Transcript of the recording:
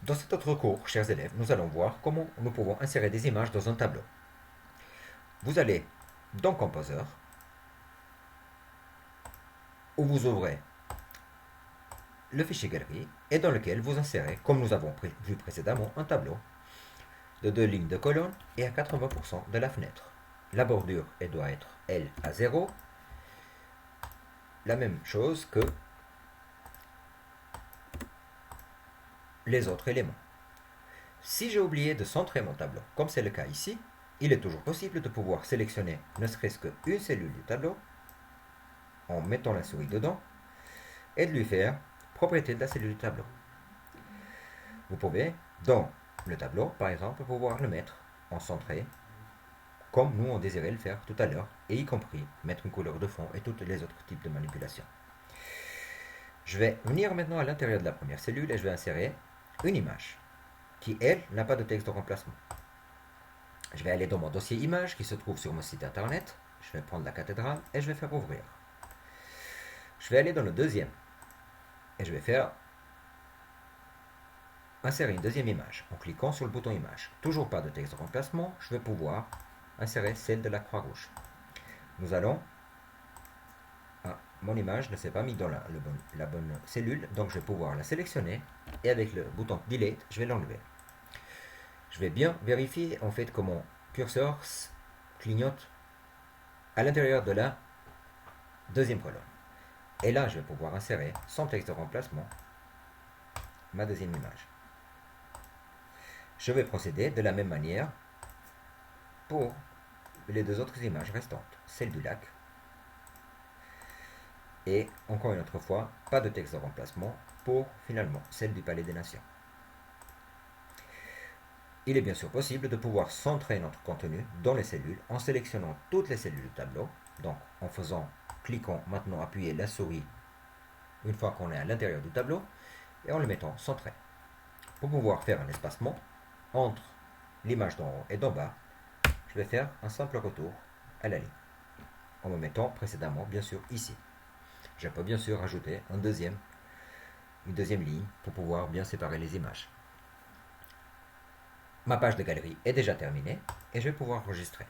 Dans cet autre cours, chers élèves, nous allons voir comment nous pouvons insérer des images dans un tableau. Vous allez dans Composer, où vous ouvrez le fichier galerie et dans lequel vous insérez, comme nous avons vu précédemment, un tableau de 2 lignes de colonne et à 80% de la fenêtre. La bordure elle doit être L à 0, la même chose que les autres éléments. Si j'ai oublié de centrer mon tableau, comme c'est le cas ici, il est toujours possible de pouvoir sélectionner ne serait-ce qu'une cellule du tableau en mettant la souris dedans et de lui faire propriété de la cellule du tableau. Vous pouvez, dans le tableau, par exemple, pouvoir le mettre en centré, comme nous on désirait le faire tout à l'heure, et y compris mettre une couleur de fond et tous les autres types de manipulations. Je vais venir maintenant à l'intérieur de la première cellule et je vais insérer une image qui, elle, n'a pas de texte de remplacement. Je vais aller dans mon dossier image qui se trouve sur mon site internet. Je vais prendre la cathédrale et je vais faire ouvrir. Je vais aller dans le deuxième et je vais faire insérer une deuxième image en cliquant sur le bouton image. Toujours pas de texte de remplacement, je vais pouvoir insérer celle de la croix rouge. Nous allons... Ah, mon image ne s'est pas mise dans la bonne cellule, donc je vais pouvoir la sélectionner et avec le bouton delete, je vais l'enlever. Je vais bien vérifier en fait que mon curseur clignote à l'intérieur de la deuxième colonne. Et là, je vais pouvoir insérer sans texte de remplacement ma deuxième image. Je vais procéder de la même manière pour les deux autres images restantes, celle du lac et encore une autre fois, pas de texte de remplacement pour finalement celle du Palais des Nations. Il est bien sûr possible de pouvoir centrer notre contenu dans les cellules en sélectionnant toutes les cellules du tableau, donc en cliquant maintenant appuyer la souris une fois qu'on est à l'intérieur du tableau et en le mettant centré. Pour pouvoir faire un espacement entre l'image d'en haut et d'en bas, je vais faire un simple retour à la ligne en me mettant précédemment bien sûr ici. Je peux bien sûr rajouter une deuxième ligne pour pouvoir bien séparer les images. Ma page de galerie est déjà terminée et je vais pouvoir enregistrer.